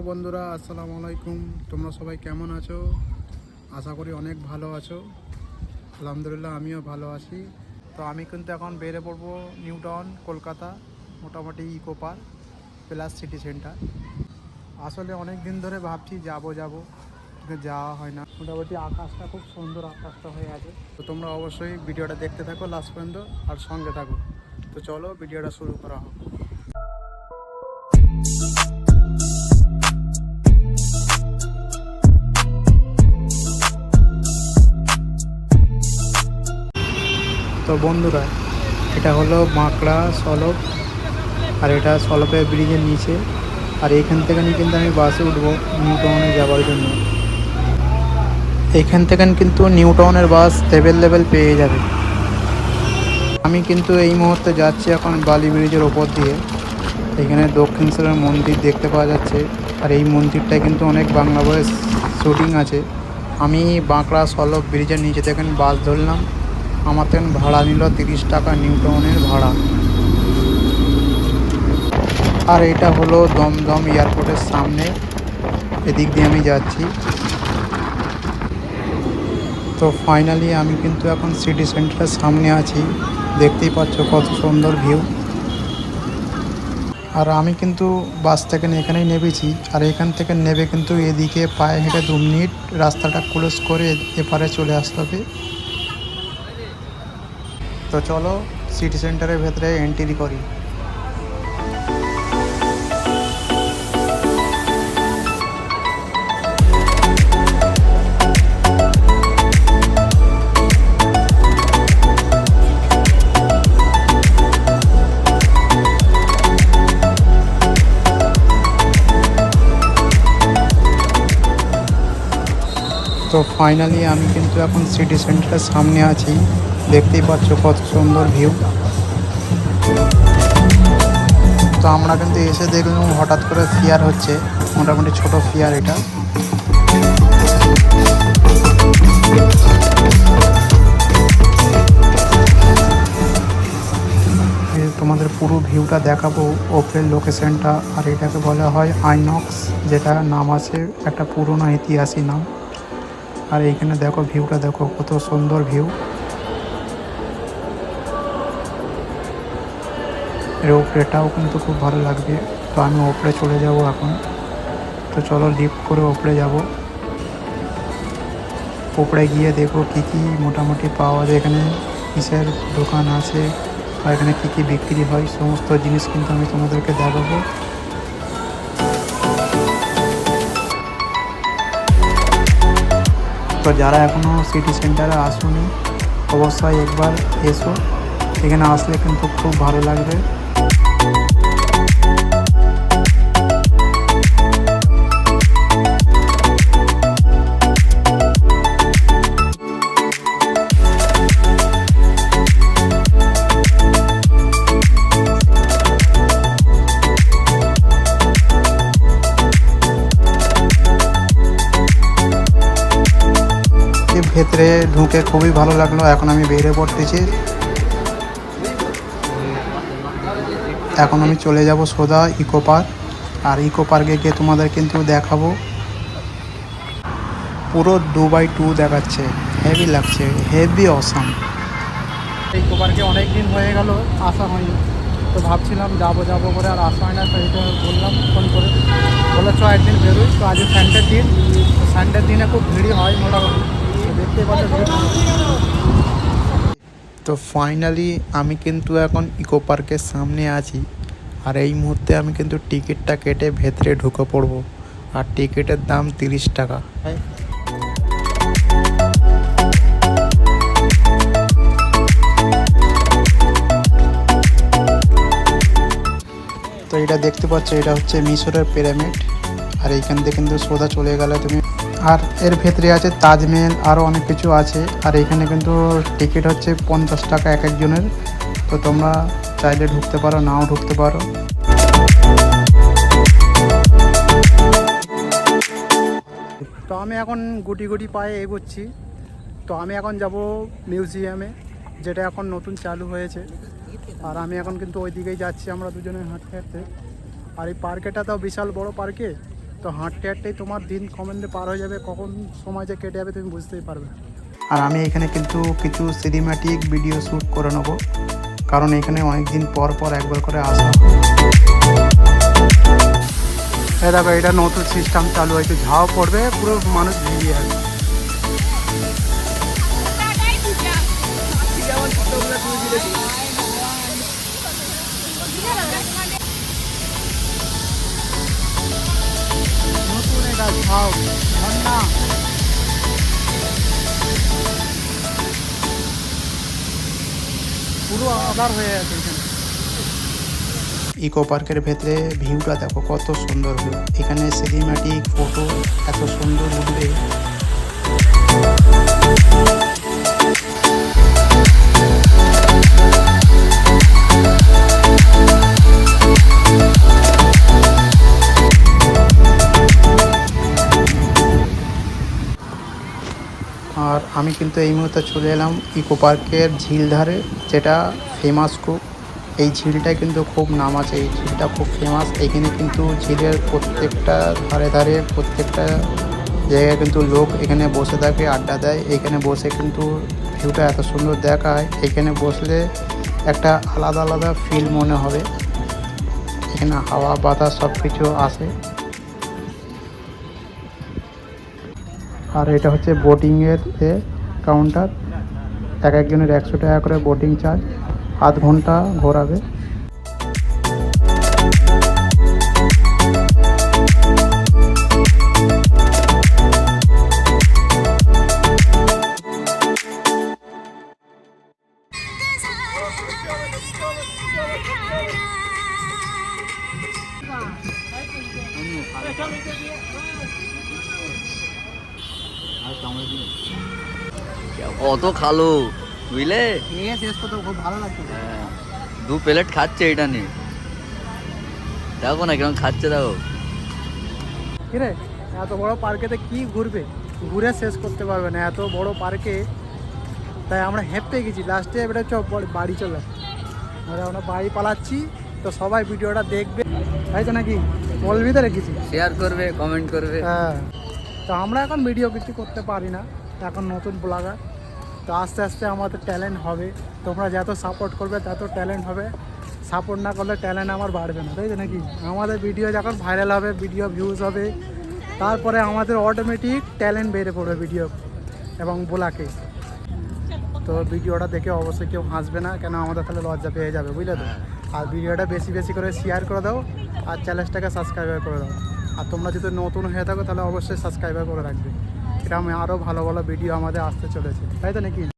বন্ধুরা, আসসালামু আলাইকুম। তোমরা সবাই কেমন আছো? আশা করি অনেক ভালো আছো। আলহামদুলিল্লাহ, আমিও ভালো আছি। তো আমি কিন্তু এখন বেরিয়ে পড়বো নিউ টাউন, কলকাতা, মোটামুটি Eco Park plus City Centre. আসলে অনেক দিন ধরে ভাবছি যাব কিন্তু যাওয়া হয় না। মোটামুটি আকাশটা খুব সুন্দর, আকাশটা হয়ে আছে। তো তোমরা অবশ্যই ভিডিওটা দেখতে থাকো লাস্ট পর্যন্ত আর সঙ্গে থাকো। তো চলো ভিডিওটা শুরু করা হোক। তো বন্ধুরা, এটা হলো বাঁকড়া সলপ, আর এটা সলপের ব্রিজের নিচে। আর এইখান থেকে কিন্তু আমি বাসে উঠবো নিউ টাউনে যাওয়ার জন্য। এইখান থেকে কিন্তু নিউ টাউনের বাস অ্যাভেলেবেল পেয়ে যাবে। আমি কিন্তু এই মুহূর্তে যাচ্ছি এখন বালি ব্রিজের ওপর দিয়ে। এখানে দক্ষিণেশ্বরের মন্দির দেখতে পাওয়া যাচ্ছে, আর এই মন্দিরটায় কিন্তু অনেক বাংলা বইয়ের শুটিং আছে। আমি বাঁকড়া সলপ ব্রিজের নিচে থেকে বাস ধরলাম। আমার থেকে ভাড়া নিল 30 টাকা, নিউ টাউনের ভাড়া। আর এটা হলো দমদম এয়ারপোর্টের সামনে, এদিক দিয়ে আমি যাচ্ছি। তো ফাইনালি আমি কিন্তু এখন সিটি সেন্টারের সামনে আছি। দেখতেই পাচ্ছ কত সুন্দর ভিউ। আর আমি কিন্তু বাস থেকে এখানেই নেমেছি, আর এখান থেকে নেবে কিন্তু এদিকে পায়ে হেঁটে 2 মিনিট রাস্তাটা ক্লোজ করে এপারে চলে আসতে হবে। তো চলো সিটি সেন্টারের ভেতরে এন্ট্রি করি। তো ফাইনালি আমি কিন্তু এখন সিটি সেন্টারের সামনে আছি। দেখতেই পাচ্ছ কত সুন্দর ভিউ। তো আমরা কিন্তু এসে দেখলাম হঠাৎ করে ফেয়ার হচ্ছে, মোটামুটি ছোট ফেয়ার এটা। তোমাদের পুরো ভিউটা দেখাবো, ওপরের লোকেশনটা। আর এটাকে বলা হয় আইনক্স, যেটা নাম আছে একটা পুরোনো ইতিহাসী নাম। আর এইখানে দেখো ভিউটা, দেখো কত সুন্দর ভিউ। এর ওপরেটাও কিন্তু খুব ভালো লাগবে। তো আমি ওপরে চলে যাব এখন। তো চলো লিফট করে ওপরে যাব। ওপরে গিয়ে দেখো কি কি মোটামুটি পাওয়া যায়, এখানে কিসের দোকান আছে আর এখানে কি কি বিক্রি হয়, সমস্ত জিনিস কিন্তু আমি তোমাদেরকে দেখাবো। তো যারা এখনও সিটি সেন্টারে আসুনি, অবশ্যই একবার এসো। এখানে আসলে কিন্তু খুব ভালো লাগবে। ভেতরে ঢুকে খুবই ভালো লাগলো। এখন আমি বেরিয়ে পড়তেছি। এখন আমি চলে যাব সোজা ইকো পার্ক। আর ইকো পার্কে গিয়ে তোমাদের কিন্তু দেখাবো, পুরো 2x2 দেখাচ্ছে। হেভি লাগছে, হেভি অসাম। ইকো পার্কে অনেক দিন হয়ে গেল আসা হয়নি, তো ভাবছিলাম যাবো করে আর আসা হয় না। তো এটা বললাম ফোন করে, বলে চ একদিন বেরোই। তো আজ সানডের দিন, সানডের দিনে খুব ভিড় হয় মোটামুটি, দেখতে পাচ্ছ। তো ফাইনালি আমি কিন্তু এখন ইকো পার্কের সামনে আছি। আর এই মুহূর্তে আমি কিন্তু টিকিটটা কেটে ভেতরে ঢুকে পড়বো। আর টিকিটের দাম 30 টাকা। তো এটা দেখতে পাচ্ছ, এটা হচ্ছে মিশরের পিরামিড। আর এইখান থেকে কিন্তু সোজা চলে গেলে তুমি, আর এর ভেতরে আছে তাজমহল, আরও অনেক কিছু আছে। আর এখানে কিন্তু টিকিট হচ্ছে 50 টাকা এক একজনের। তো তোমরা চাইলে ঢুকতে পারো, নাও ঢুকতে পারো। তো আমি এখন গুটি গুটি পায়ে এগোচ্ছি। তো আমি এখন যাব মিউজিয়ামে, যেটা এখন নতুন চালু হয়েছে। আর আমি এখন কিন্তু ওই দিকেই যাচ্ছি, আমরা দুজনে হাঁটতে হাঁটতে। আর এই পার্কেটা তো বিশাল বড় পার্কে। তো তো হাঁটতে হাঁটতেই তোমার দিন কমেন্টে পার হয়ে যাবে, কখন সময় যে কেটে যাবে তুমি বুঝতেই পারবে। আর আমি এখানে কিন্তু কিছু সিনেম্যাটিক ভিডিও শ্যুট করে নেবো, কারণ এখানে অনেক দিন পর পর একবার করে আসা। এই দেখো এটা নতুন সিস্টেম চালু হয়েছে, ঝাও পড়বে পুরো মানুষ ভিড়িয়ে আসবে। নতুন এটা ঝাও ঝর্ণা, পুরো আধার হয়ে আছে এখানে। ইকো পার্কের ভেতরে ভিউটা দেখো কত সুন্দর ভিউ, এখানে সিনেম্যাটিক ফটো এত সুন্দর উঠবে। আর আমি কিন্তু এই মুহূর্তে চলে এলাম ইকো পার্কের ঝিল ধারে, যেটা ফেমাস খুব। এই ঝিলটায় কিন্তু খুব নাম আছে, এই ঝিলটা খুব ফেমাস। এখানে কিন্তু ঝিলের প্রত্যেকটা ধারে ধারে প্রত্যেকটা জায়গায় কিন্তু লোক এখানে বসে থাকে, আড্ডা দেয়। এখানে বসে কিন্তু ভিউটা এত সুন্দর দেখায়, এখানে বসলে একটা আলাদা আলাদা ফিল মনে হবে। এখানে হাওয়া বাতাস সব কিছু আসে। আর এটা হচ্ছে বোটিংয়ের কাউন্টার, একজনের 100 টাকা করে বোটিং চার্জ, আধ ঘন্টা ঘোরাবে। অত খালো বুঝলে, শেষ করতে খুব ভালো লাগছে। 2 প্লেট খাচ্ছে এটা নিয়ে, দেখো না কেমন খাচ্ছে, দেখো। কিরে এত বড় পার্কেতে কি ঘুরবে, ঘুরে শেষ করতে পারবে না এত বড় পার্কে। তাই আমরা হেঁপে গেছি, লাস্টে এবারে বাড়ি চলে। আর আমরা বাড়ি পালাচ্ছি, তো সবাই ভিডিওটা দেখবে, তাই তো নাকি বলবি তো রেখেছি, শেয়ার করবে, কমেন্ট করবে। হ্যাঁ, তো আমরা এখন ভিডিও কিছু করতে পারি না, এখন নতুন ব্লগার। তো আস্তে আস্তে আমাদের ট্যালেন্ট হবে, তোমরা যত সাপোর্ট করবে তত ট্যালেন্ট হবে। সাপোর্ট না করলে ট্যালেন্ট আমার বাড়বে না, তাই তো নাকি? আমাদের ভিডিও যখন ভাইরাল হবে, ভিডিও ভিউজ হবে, তারপরে আমাদের অটোমেটিক ট্যালেন্ট বেড়ে পড়বে ভিডিও এবং ব্লগে। তো ভিডিওটা দেখে অবশ্যই কেউ হাসবে না, কেন আমাদের তাহলে লজ্জা পেয়ে যাবে, বুঝলে তো। আর ভিডিওটা বেশি বেশি করে শেয়ার করে দাও, আর চ্যানেলটাকে সাবস্ক্রাইব করে দাও। আর তোমরা যদি নতুন হয়ে থাকো তাহলে অবশ্যই সাবস্ক্রাইব করে রাখবে। এরকম আরও ভালো ভালো ভিডিও আমাদের আসতে চলেছে, তাই তো নাকি?